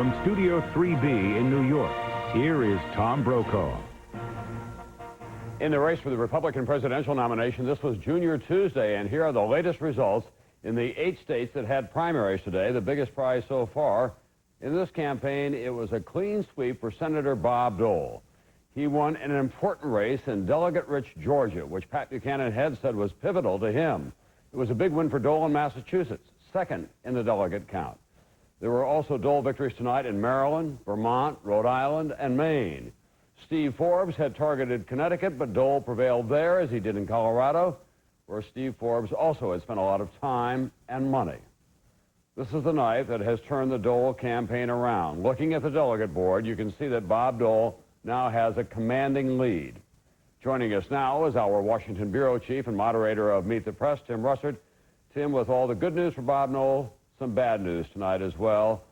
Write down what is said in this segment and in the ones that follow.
From Studio 3B in New York, here is Tom Brokaw. In the race for the Republican presidential nomination, this was Junior Tuesday, and here are the latest results in the 8 states that had primaries today, the biggest prize so far. In this campaign, it was a clean sweep for Senator Bob Dole. He won an important race in delegate-rich Georgia, which Pat Buchanan had said was pivotal to him. It was a big win for Dole in Massachusetts, second in the delegate count. There were also Dole victories tonight in Maryland, Vermont, Rhode Island, and Maine. Steve Forbes had targeted Connecticut, but Dole prevailed there, as he did in Colorado, where Steve Forbes also had spent a lot of time and money. This is the night that has turned the Dole campaign around. Looking at the delegate board, you can see that Bob Dole now has a commanding lead. Joining us now is our Washington bureau chief and moderator of Meet the Press, Tim Russert. Tim, with all the good news for Bob Dole, some bad news tonight as well.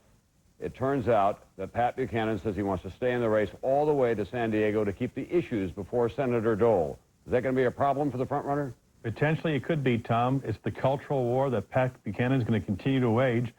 It turns out that Pat Buchanan says he wants to stay in the race all the way to San Diego to keep the issues before Senator Dole. Is that going to be a problem for the frontrunner? Potentially it could be, Tom. It's the cultural war that Pat Buchanan is going to continue to wage.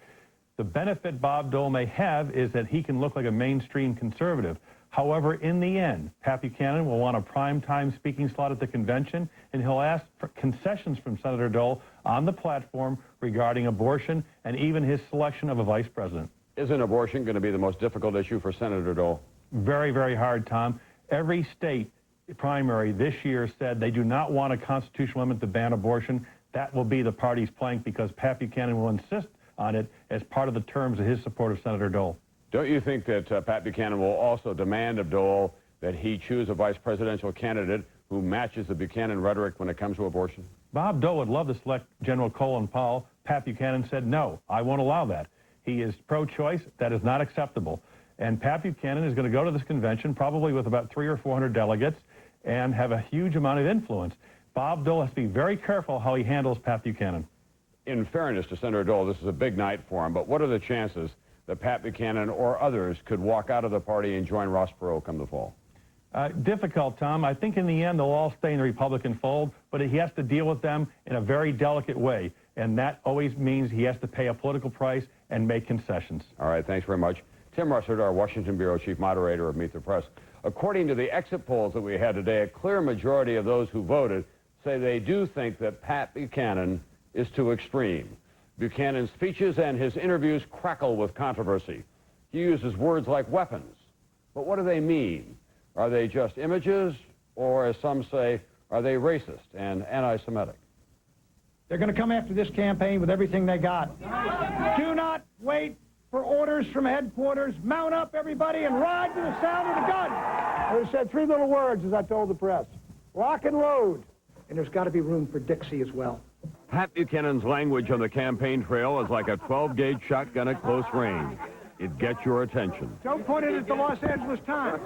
The benefit Bob Dole may have is that he can look like a mainstream conservative. However, in the end, Pat Buchanan will want a prime-time speaking slot at the convention, and he'll ask for concessions from Senator Dole on the platform regarding abortion and even his selection of a vice president. Isn't abortion going to be the most difficult issue for Senator Dole? Very, very hard, Tom. Every state primary this year said they do not want a constitutional amendment to ban abortion. That will be the party's plank because Pat Buchanan will insist on it as part of the terms of his support of Senator Dole. Don't you think that Pat Buchanan will also demand of Dole that he choose a vice presidential candidate who matches the Buchanan rhetoric when it comes to abortion? Bob Dole would love to select General Colin Powell. Pat Buchanan said, no, I won't allow that. He is pro-choice. That is not acceptable. And Pat Buchanan is going to go to this convention probably with about 300 or 400 delegates and have a huge amount of influence. Bob Dole has to be very careful how he handles Pat Buchanan. In fairness to Senator Dole, this is a big night for him, but what are the chances that Pat Buchanan or others could walk out of the party and join Ross Perot come the fall? Difficult, Tom. I think in the end they'll all stay in the Republican fold, but he has to deal with them in a very delicate way, and that always means he has to pay a political price and make concessions. All right, thanks very much. Tim Russert, our Washington bureau chief moderator of Meet the Press. According to the exit polls that we had today, a clear majority of those who voted say they do think that Pat Buchanan is too extreme. Buchanan's speeches and his interviews crackle with controversy. He uses words like weapons. But what do they mean? Are they just images, or as some say, are they racist and anti-Semitic? They're going to come after this campaign with everything they got. Do not wait for orders from headquarters. Mount up, everybody, and ride to the sound of the gun. I said 3 little words, as I told the press. Lock and load. And there's got to be room for Dixie as well. Pat Buchanan's language on the campaign trail is like a 12-gauge shotgun at close range. It gets your attention. Don't point it at the Los Angeles Times.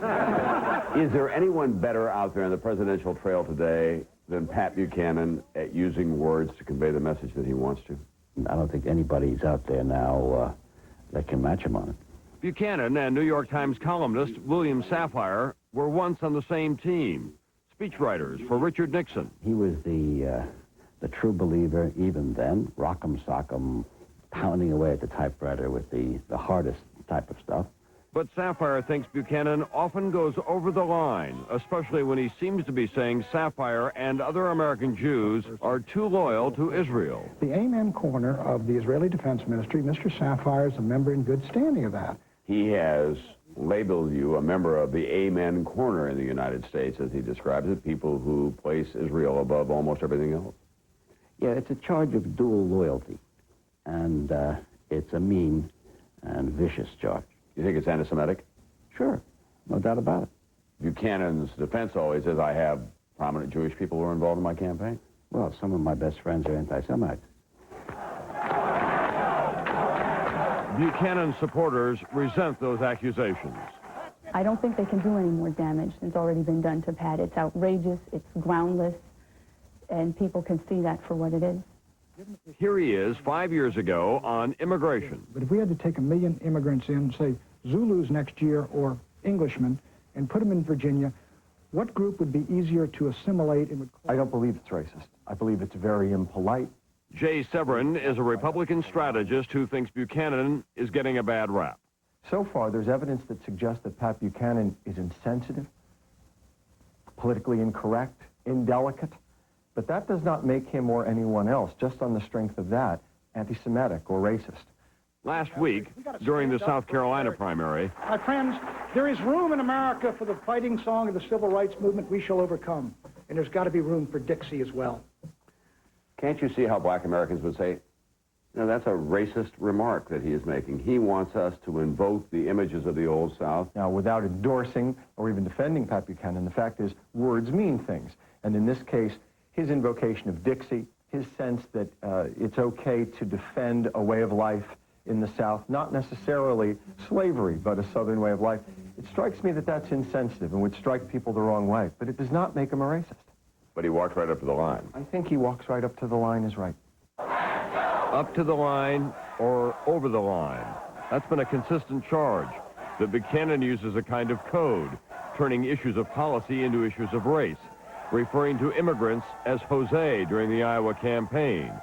Is there anyone better out there on the presidential trail today than Pat Buchanan at using words to convey the message that he wants to? I don't think anybody's out there now that can match him on it. Buchanan and New York Times columnist William Safire were once on the same team, speechwriters for Richard Nixon. He was the true believer even then, rock'em sock'em, pounding away at the typewriter with the hardest type of stuff. But Safire thinks Buchanan often goes over the line, especially when he seems to be saying Safire and other American Jews are too loyal to Israel. The Amen corner of the Israeli Defense Ministry, Mr. Safire is a member in good standing of that. He has labeled you a member of the Amen corner in the United States, as he describes it, people who place Israel above almost everything else. Yeah, it's a charge of dual loyalty, and it's a mean and vicious charge. You think it's anti-Semitic? Sure, no doubt about it. Buchanan's defense always is, I have prominent Jewish people who are involved in my campaign. Well, some of my best friends are anti-Semites. Buchanan's supporters resent those accusations. I don't think they can do any more damage than's already been done to Pat. It's outrageous, it's groundless, and people can see that for what it is. Here he is 5 years ago on immigration. But if we had to take 1 million immigrants in, say, Zulus next year or Englishmen, and put them in Virginia, what group would be easier to assimilate? I don't believe it's racist. I believe it's very impolite. Jay Severin is a Republican strategist who thinks Buchanan is getting a bad rap. So far, there's evidence that suggests that Pat Buchanan is insensitive, politically incorrect, indelicate, but that does not make him or anyone else, just on the strength of that, anti-Semitic or racist. Last week, during the South Carolina primary, My friends, there is room in America for the fighting song of the civil rights movement, We Shall Overcome. And there's got to be room for Dixie as well. can't you see how black Americans would say, that's a racist remark that he is making. He wants us to invoke the images of the Old South. Now, without endorsing or even defending Pat Buchanan, the fact is words mean things. And in this case, his invocation of Dixie, his sense that it's okay to defend a way of life in the South, not necessarily slavery, but a Southern way of life, it strikes me that that's insensitive and would strike people the wrong way. But it does not make him a racist. But he walked right up to the line. I think he walks right up to the line is right. Up to the line or over the line. That's been a consistent charge that Buchanan uses a kind of code, turning issues of policy into issues of race, referring to immigrants as Jose during the Iowa campaign,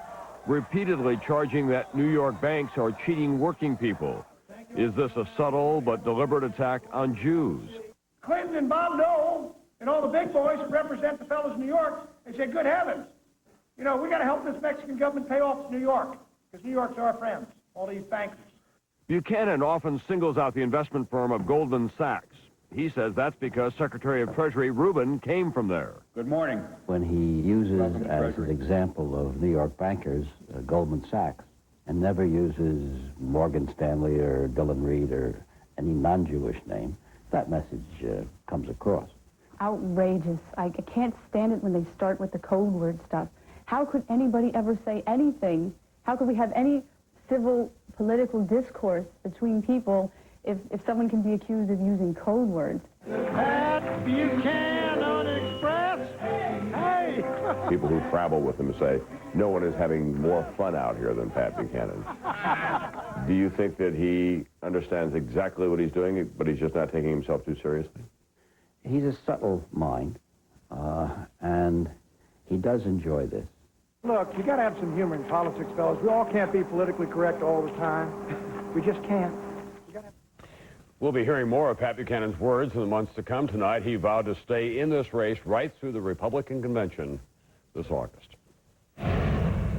repeatedly charging that New York banks are cheating working people. Is this a subtle but deliberate attack on Jews? Clinton and Bob Dole and all the big boys that represent the fellows in New York, they said, good heavens, we got to help this Mexican government pay off New York, because New York's our friends, all these bankers. Buchanan often singles out the investment firm of Goldman Sachs. He says that's because Secretary of Treasury Rubin came from there. Good morning. When he uses as an example of New York bankers, Goldman Sachs, and never uses Morgan Stanley or Dillon Reed or any non-Jewish name, that message comes across. Outrageous. I can't stand it when they start with the code word stuff. How could anybody ever say anything? How could we have any civil political discourse between people if someone can be accused of using code words? Pat Buchanan Express! Hey! People who travel with him say, no one is having more fun out here than Pat Buchanan. Do you think that he understands exactly what he's doing, but he's just not taking himself too seriously? He's a subtle mind, and he does enjoy this. Look, you got to have some humor in politics, fellas. We all can't be politically correct all the time. We just can't. We'll be hearing more of Pat Buchanan's words in the months to come. Tonight, he vowed to stay in this race right through the Republican convention this August.